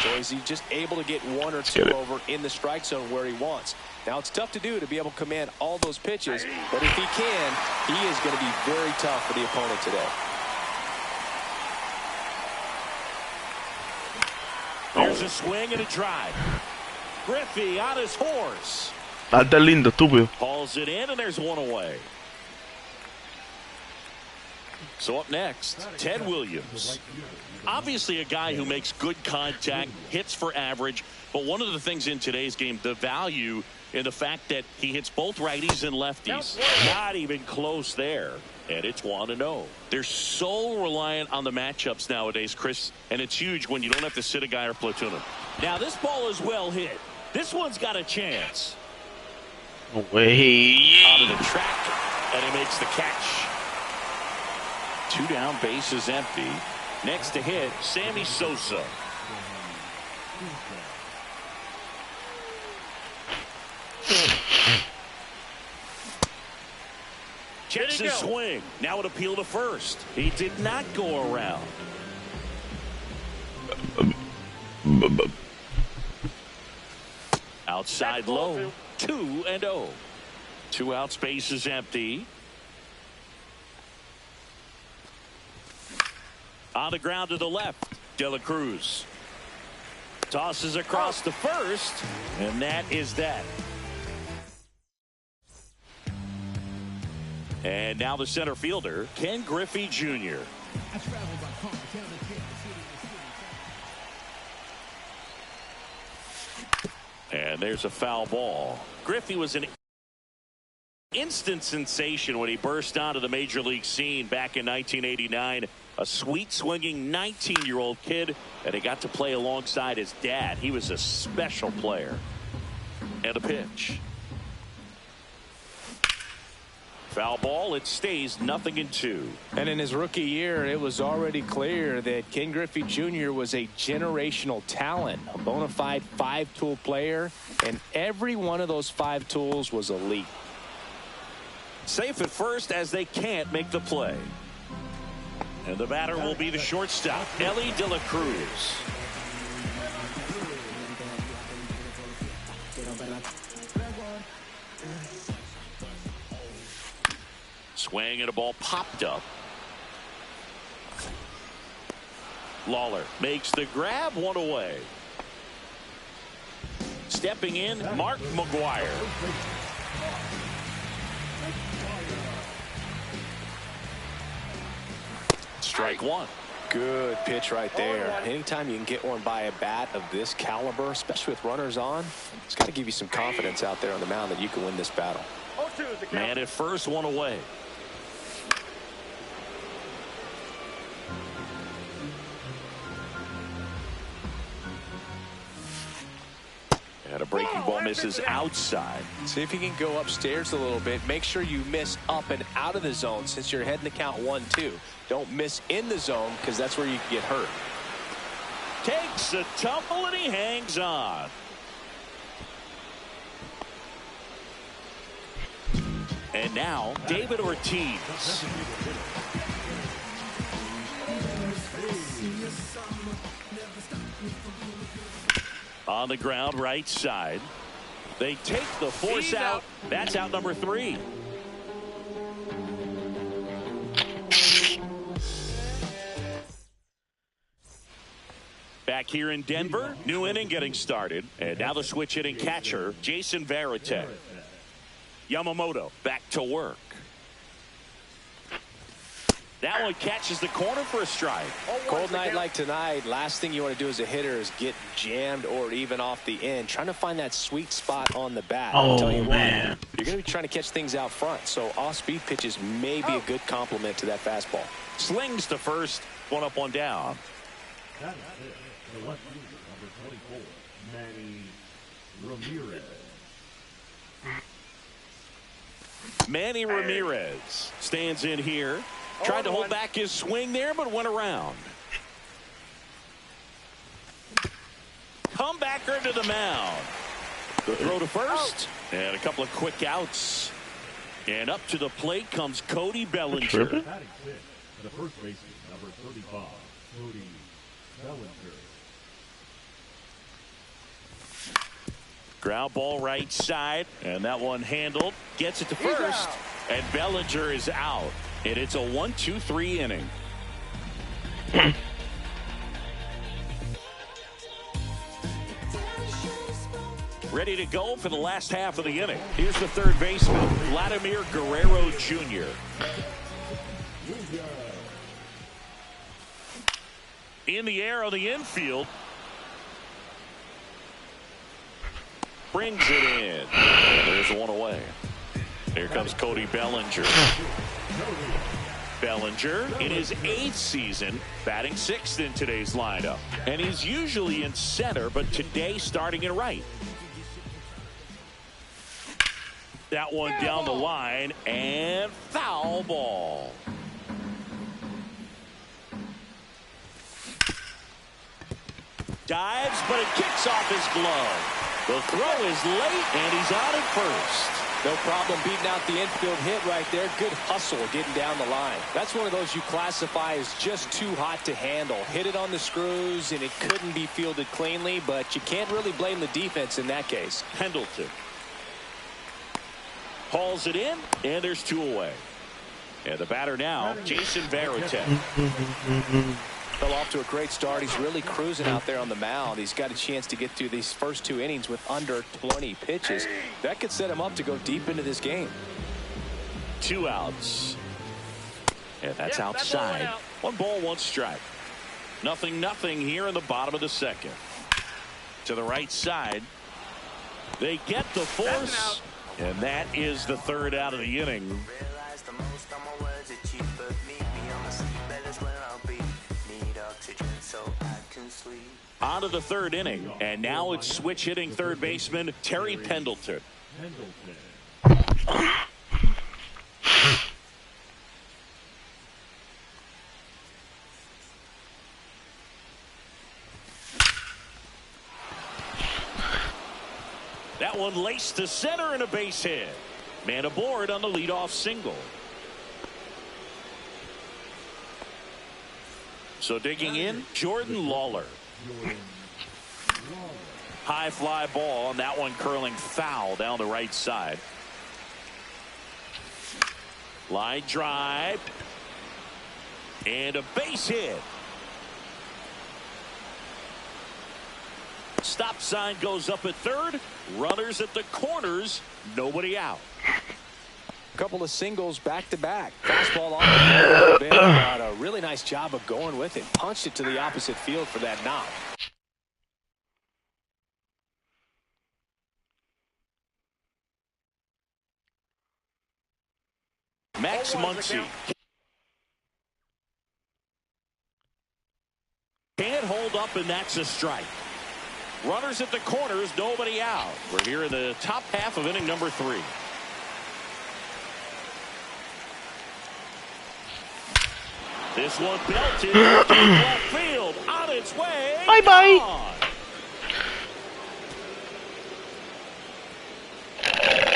pitches, or is he just able to get one or two over in the strike zone where he wants? Now, it's tough to do to be able to command all those pitches, but if he can, he is going to be very tough for the opponent today. There's a swing and a drive. Griffey on his horse. Alta lindo, estúpido. Hauls it in, and there's one away. So up next, Ted Williams. Obviously a guy who makes good contact, hits for average, but one of the things in today's game, the value in the fact that he hits both righties and lefties. Not even close there. And it's 1-0. They're so reliant on the matchups nowadays, Chris, and it's huge when you don't have to sit a guy or platoon him. Now this ball is well hit. This one's got a chance. Way out of the track, and he makes the catch. 2 down, bases empty. Next to hit, Sammy Sosa. Checks his swing. Now an appeal to first. He did not go around. Outside low. 2-0. 2 outs, base is empty. On the ground to the left, De La Cruz. Tosses across to first, and that is that. And now the center fielder, Ken Griffey Jr. And there's a foul ball. Griffey was an instant sensation when he burst onto the major league scene back in 1989. A sweet swinging 19-year-old kid, and he got to play alongside his dad. He was a special player. And a pitch. Foul ball. It stays 0-2. And in his rookie year, it was already clear that Ken Griffey Jr. was a generational talent, a bona fide 5-tool player, and every one of those 5 tools was elite. Safe at first as they can't make the play. And the batter will be the shortstop, Elly De La Cruz. Swing and a ball popped up. Lawler makes the grab, 1 away. Stepping in, Mark McGwire. Strike 1. Good pitch right there. Anytime you can get one by a bat of this caliber, especially with runners on, it's got to give you some confidence out there on the mound that you can win this battle. Man at first, 1 away. And a breaking ball misses outside. See if you can go upstairs a little bit. Make sure you miss up and out of the zone since you're heading to count 1-2. Don't miss in the zone because that's where you can get hurt. Takes a tumble and he hangs on. And now David Ortiz. On the ground, right side. They take the force out. That's out number 3. Back here in Denver, new inning getting started. And now the switch hitting catcher, Jason Varitek. Yamamoto back to work. That one catches the corner for a strike. Cold night like tonight, last thing you want to do as a hitter is get jammed or even off the end. Trying to find that sweet spot on the bat. I'll tell you man. what, you're going to be trying to catch things out front, so off-speed pitches may be a good complement to that fastball. Slings to first, 1 up, 1 down. That is it. The left fielder, number 24, Manny Ramirez. Manny Ramirez stands in here. Tried to hold back his swing there, but went around. Comebacker to the mound. The throw to first. And a couple of quick outs. And up to the plate comes Cody Bellinger. Batting fifth, the first baseman, number 35, Cody Bellinger. Ground ball right side, and that one handled. Gets it to first, and Bellinger is out. And it's a 1-2-3 inning. Ready to go for the last half of the inning. Here's the third baseman, Vladimir Guerrero Jr. In the air on the infield. Brings it in. And there's one away. Here comes Cody Bellinger. Bellinger in his 8th season, batting 6th in today's lineup. And he's usually in center, but today starting in right. That one down the line, and foul ball. Dives, but it kicks off his glove. The throw is late, and he's out at first. No problem beating out the infield hit right there. Good hustle getting down the line. That's one of those you classify as just too hot to handle. Hit it on the screws, and it couldn't be fielded cleanly, but you can't really blame the defense in that case. Pendleton hauls it in, and there's 2 away. And the batter now, Jason Varitek. Fell off to a great start. He's really cruising out there on the mound. He's got a chance to get through these first 2 innings with under 20 pitches. That could set him up to go deep into this game. 2 outs. And that's outside. 1 ball, 1 strike. 0-0 here in the bottom of the 2nd. To the right side. They get the force. And that is the 3rd out of the inning. On to the 3rd inning, and now it's switch hitting third baseman Terry Pendleton. That one laced to center and a base hit. Man aboard on the leadoff single. So digging in, Jordan Lawler. High fly ball, and that one curling foul down the right side. Line drive. And a base hit. Stop sign goes up at 3rd. Runners at the corners. Nobody out. Couple of singles back-to-back. Fastball on the a bit, but a really nice job of going with it. Punched it to the opposite field for that knock. Max Muncy. Can't hold up, and that's a strike. Runners at the corners, nobody out. We're here in the top half of inning number 3. This one belted to left field, on its way. Bye-bye.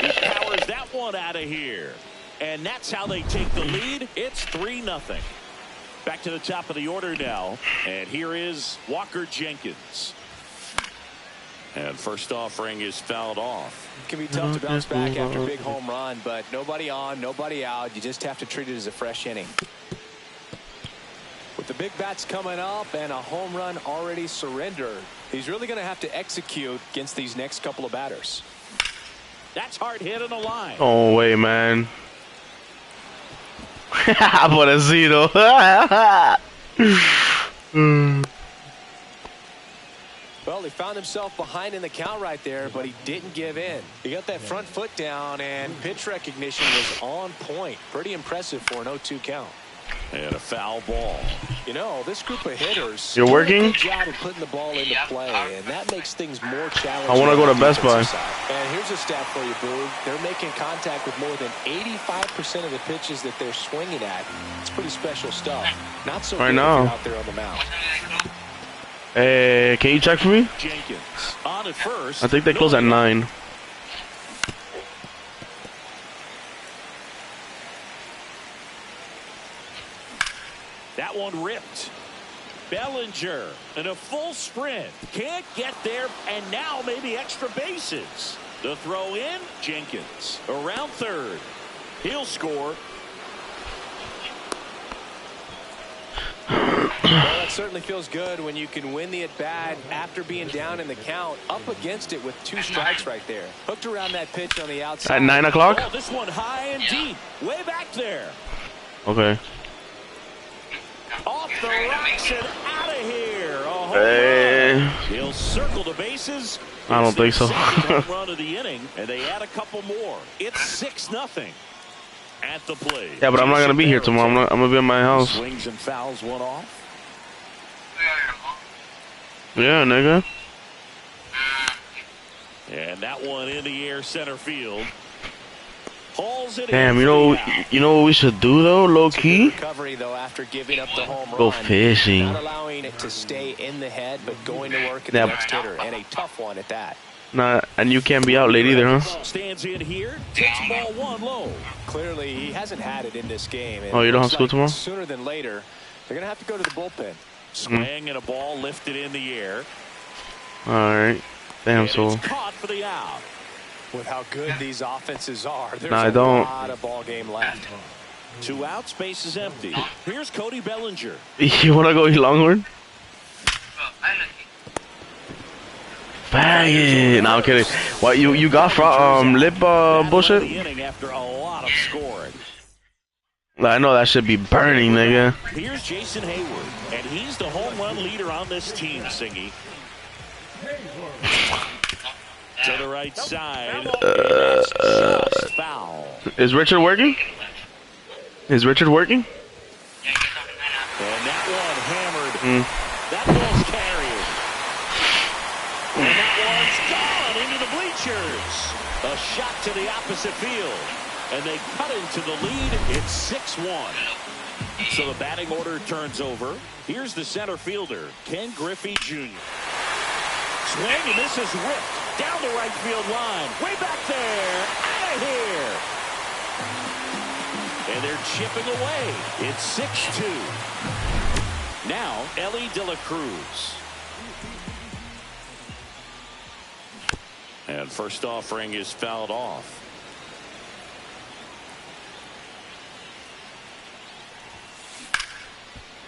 He powers that one out of here. And that's how they take the lead. It's 3-0. Back to the top of the order now. And here is Walker Jenkins. And first offering is fouled off. It can be tough to bounce back after a big home run, but nobody on, nobody out. You just have to treat it as a fresh inning. With the big bats coming up and a home run already surrendered, he's really going to have to execute against these next couple of batters. That's hard hit on the line. Oh, wait, man. Pobrecito. Well, he found himself behind in the count right there, but he didn't give in. He got that front foot down, and pitch recognition was on point. Pretty impressive for an 0-2 count. And a foul ball. You know, this group of hitters You're working? do a good job of putting the ball into play, and that makes things more challenging. I want to go to Best Buy. And here's a stat for you, Boog. They're making contact with more than 85% of the pitches that they're swinging at. It's pretty special stuff. Not so good if you're out there on the mound. Hey, can you check for me? Jenkins on at first. I think they close at 9. That one ripped. Bellinger in a full sprint. Can't get there, and now maybe extra bases. The throw in, Jenkins around third. He'll score. Well, that certainly feels good when you can win the at-bat after being down in the count, up against it with 2 strikes right there. Hooked around that pitch on the outside. At 9 o'clock? Oh, this one high and deep, way back there. Okay. Off the rocks and out of here. A home Hey. run. He'll circle the bases. I don't think so. Second home run of the inning, and they add a couple more. It's 6-0 at the plate. Yeah, but I'm not gonna be here tomorrow. I'm gonna be at my house. Swings and fouls one off. Yeah, nigga. And that one in the air center field. Hauls it Damn, in you for know, the out. you know what we should do though, low key? Recovery, though, after giving up the home Go run. fishing. Not allowing it to stay in the head, but going to work at Yeah. the next hitter. And a tough one at that. Nah, and you can't be out late either, huh? Stands in here, takes ball one low. Clearly, he hasn't had it in this game. And Oh, you don't looks have school like tomorrow? Sooner than later, they're going to have to go to the bullpen. Swing and a ball lifted in the air. All right. Damn, And so. it's caught for the out. With how good these offenses are, there's No, I a don't. lot of ball game left. 2 outs, base is empty. Here's Cody Bellinger. You wanna go eat Longhorn? Faggot. Nah, I'm kidding. What you got from lip Battle of bullshit? the inning after a lot of scoring. I know that should be burning, nigga. Here's Jason Hayward, and he's the home run leader on this team, Singy. To the right side. It's just foul. Is Richard working? Is Richard working? And that one hammered. That ball's carried. And that one's gone into the bleachers. A shot to the opposite field. And they cut into the lead. It's 6-1. So the batting order turns over. Here's the center fielder, Ken Griffey Jr. Swing, and this is ripped down the right field line. Way back there. Out of here. And they're chipping away. It's 6-2. Now, Ellie De La Cruz. And first offering is fouled off.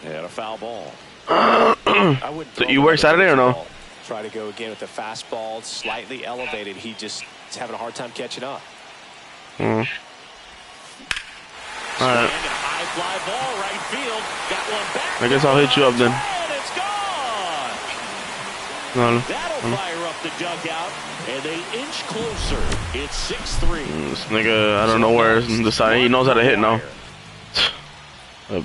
And a foul ball. I would So you work Saturday or no? Try to go again with the fastball, slightly elevated. He just is having a hard time catching up. Alright. And a high fly ball right field. Got one back. I guess I'll hit you up then. And it's gone. No, That'll fire up the dugout, and they inch closer. It's 6-3. this nigga, I don't know where the side. He knows how to hit now.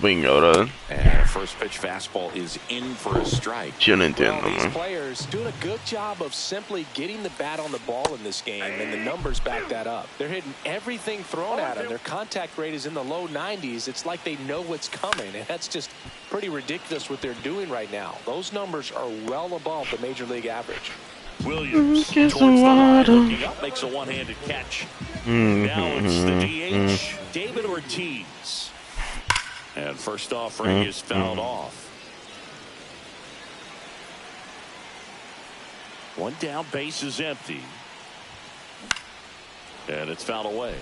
Bingo, bro. And first pitch fastball is in for a strike. Yo no entiendo, Well, these man. players doing a good job of simply getting the bat on the ball in this game, and the numbers back that up. They're hitting everything thrown at them. Their contact rate is in the low 90s. It's like they know what's coming, and that's just pretty ridiculous what they're doing right now. Those numbers are well above the major league average. Williams Get towards some the line, water. looking up, makes a one-handed catch. Now it's the DH, David Ortiz. And first offering is fouled off. One down, base is empty. And it's fouled away.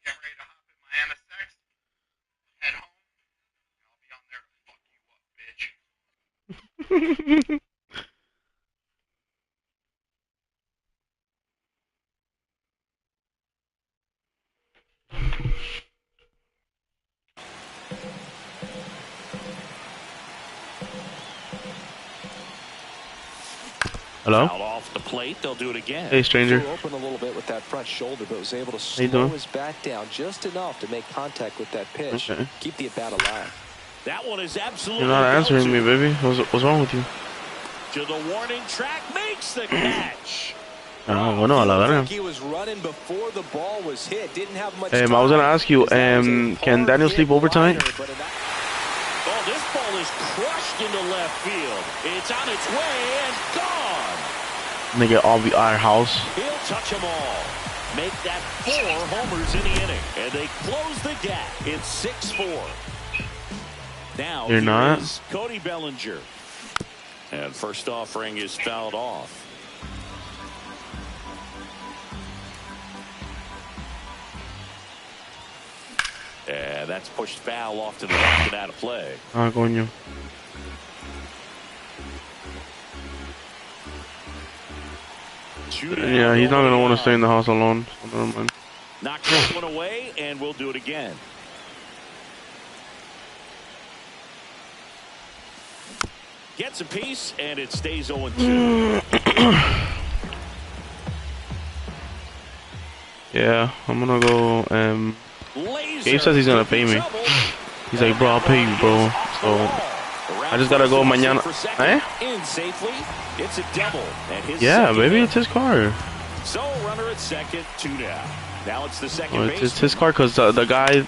Get ready to hop in my MSX, head home, and I'll be on there to fuck you up, bitch. Hello? Fouled off the plate, they'll do it again. Hey, stranger. Threw open a little bit with that front shoulder, but was able to you slow doing? his back down just enough to make contact with that pitch. Okay. Keep the at-bat alive. That one is absolutely You're not answering go me, to. baby. What's wrong with you? To the warning track, makes the catch. Ah, bueno, a la verga. He was running before the ball was hit. Didn't have much I time. was gonna ask you, That was a can Daniel hard sleep hit over tonight? liner, but in that- Oh, this ball is crushed into left field. It's on its way and gone. Nigga, all be our house. He'll touch them all. Make that 4 homers in the inning. And they close the gap. It's 6-4. Now You're not? is Cody Bellinger. And first offering is fouled off. And that's pushed foul off to the left and out of play. Ah, coño. Yeah, he's not gonna want to stay in the house alone. So never mind. Knock this one away, and we'll do it again. Gets a piece, and it stays 0-2. Yeah, I'm gonna go. Gabe says he's gonna pay me. He's like, bro, I'll pay you, bro. So I just gotta go mañana. Eh? In safely. It's a double. And Yeah, baby, it's his car. So runner at second, 2 down. Now it's the second Oh, base. it's his car because the guy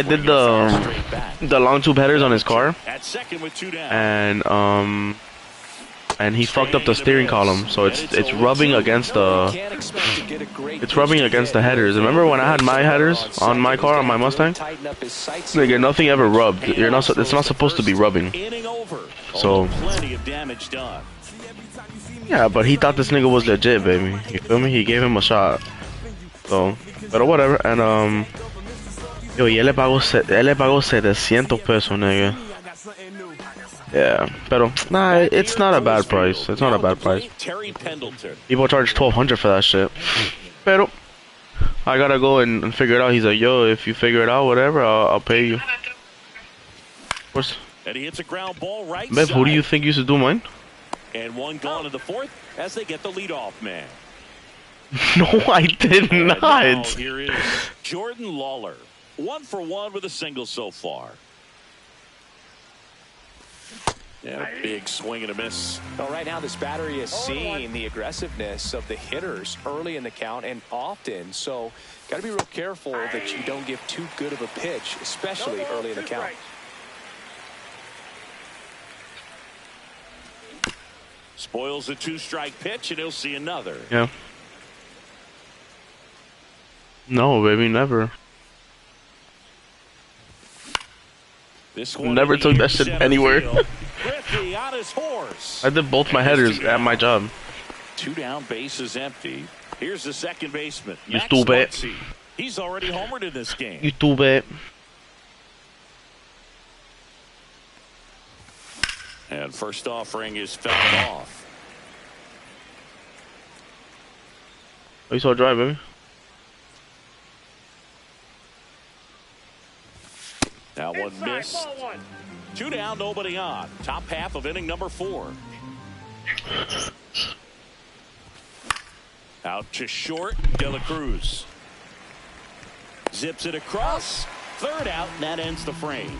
did the long tube headers on his car, At second with 2 down. and he fucked up the steering column, so it's rubbing against the headers. Remember when I had my headers on my car, on my Mustang? Nigga, nothing ever rubbed. It's not supposed to be rubbing. Inning over. So Plenty of damage done. yeah, but he thought this nigga was legit, baby. You feel me? He gave him a shot. So, but whatever. And yo, y él le pagó 700 pesos, nigga. Yeah, pero nah, it's not a bad price. It's not a bad price. Terry Pendleton. People charge 1,200 for that shit. Pero I gotta go and figure it out. He's like, yo, if you figure it out, whatever, I'll pay you. Of course. And he hits a ground ball right Bev, side. who do you think used to do mine? And one gone in the 4th as they get the leadoff man. No, I did And now not. here is Jordan Lawler. 1 for 1 with a single so far. And a big swing and a miss. Well, right now this battery is seeing the aggressiveness of the hitters early in the count and often. So got to be real careful that you don't give too good of a pitch, especially early in the count. Spoils a 2-strike pitch, and he'll see another. Yeah. No, baby, never. This one Never took that shit anywhere. Griffey on his horse. I did both my headers at my job. 2 down, base is empty. Here's the second baseman. You Max stupid. Muncy. He's already homered in this game. You too bad. And first offering is fouled off. Oh, you saw a drive, baby. That one missed. 2 down, nobody on. Top half of inning number 4. Out to short, De La Cruz. Zips it across. 3rd out, and that ends the frame.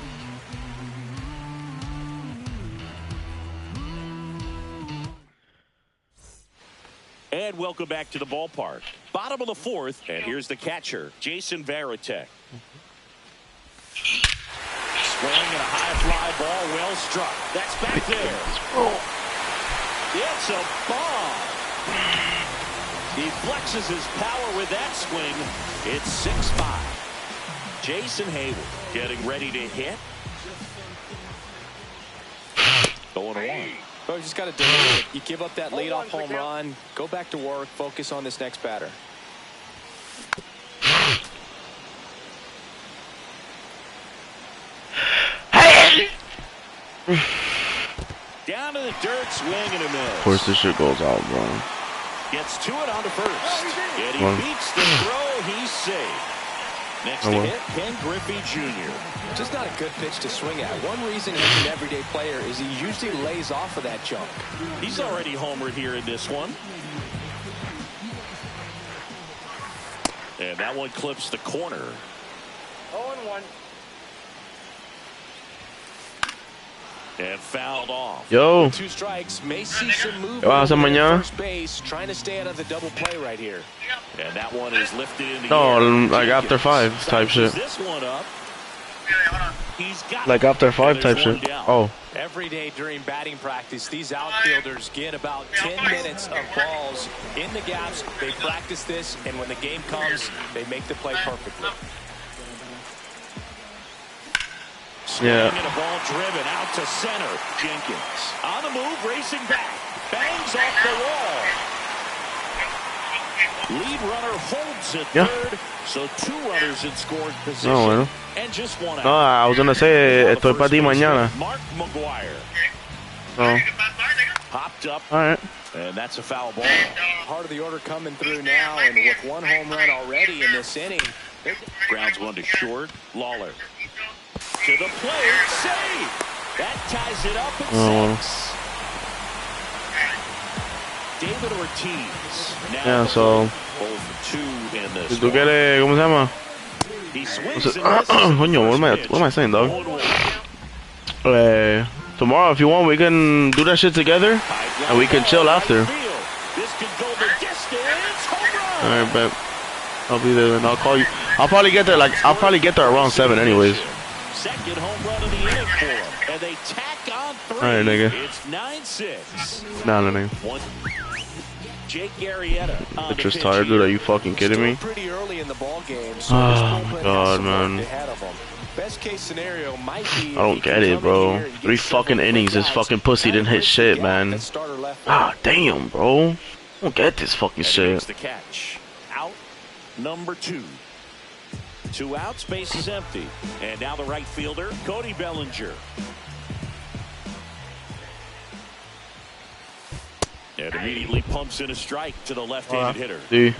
And welcome back to the ballpark. Bottom of the 4th, and here's the catcher, Jason Varitek. Swing and a high fly ball, well struck. That's back there. It's a bomb. He flexes his power with that swing. It's 6-5. Jason Hayward getting ready to hit. Going away. Well, you just got to do it. You give up that leadoff home run, go back to work, focus on this next batter. Down to the dirt, swing and a miss. Of course, this shit goes out, bro. Gets to it on to first. And he beats the throw. He's safe. Next to hit, Ken Griffey Jr. Just not a good pitch to swing at. One reason he's an everyday player is he usually lays off of that jump. He's already homered here in this one. And that one clips the corner. 0-1. And fouled off. Yo. 2 strikes, may see some movement. Hasta mañana. First base, trying to stay out of the double play right here. And that one is lifted in the No, air. like after 5 type shit. This one up. He's got Like after 5 type shit. Oh. Every day during batting practice, these outfielders get about 10 minutes of balls in the gaps. They practice this, and when the game comes, they make the play perfectly. Yeah. And a ball driven out to center. Jenkins on the move, racing back. Bangs off the wall. Lead runner holds at third. So 2 runners in scoring position. No, bueno. And just 1 out. No, I was gonna say, estoy para ti mañana. Mark McGuire. So, Popped up. alright. And that's a foul ball. Part of the order coming through now, and with 1 home run already in this inning. Grounds 1 to short. Lawler. To the plate. Save. That ties it up at 6. David Ortiz. Now Yeah, so. 0 for 2 in this. Si tú quieres, ¿cómo se llama? He swings and misses. Coño, what am I saying, dog? Tomorrow, if you want, we can do that shit together, and we can chill after. This could go the distance. Home run. Alright, bet. I'll be there, and I'll call you. I'll probably get there around 7 anyways. Second home run of the inning for him. And they tack on 3. Alright, nigga. It's 9-6. Nah, nigga. Jake Arrieta. I'm just tired, dude. Are you fucking kidding me? Pretty early in the ball game, so Oh my god, man. Best case scenario might be I don't get it, bro. 3 fucking innings, this fucking pussy didn't hit shit, man. Ah, damn, bro. I don't get this fucking shit. The catch. Out number 2. 2 outs, base is empty. And now the right fielder, Cody Bellinger. And immediately pumps in a strike to the left-handed hitter. Dude.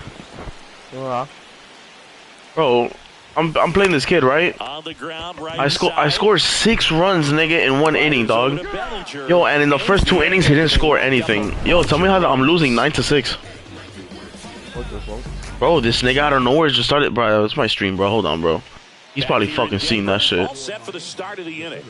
Bro, I'm playing this kid, right? On the ground, right I scored 6 runs, nigga, in 1 inning, dog. Yo, and in the first 2 innings, he didn't score anything. Yo, tell me how I'm losing 9-6. Bro, this nigga out of nowhere just started. Bro, it's my stream, bro. Hold on, bro. He's probably fucking seen that shit. All set for the start of the inning.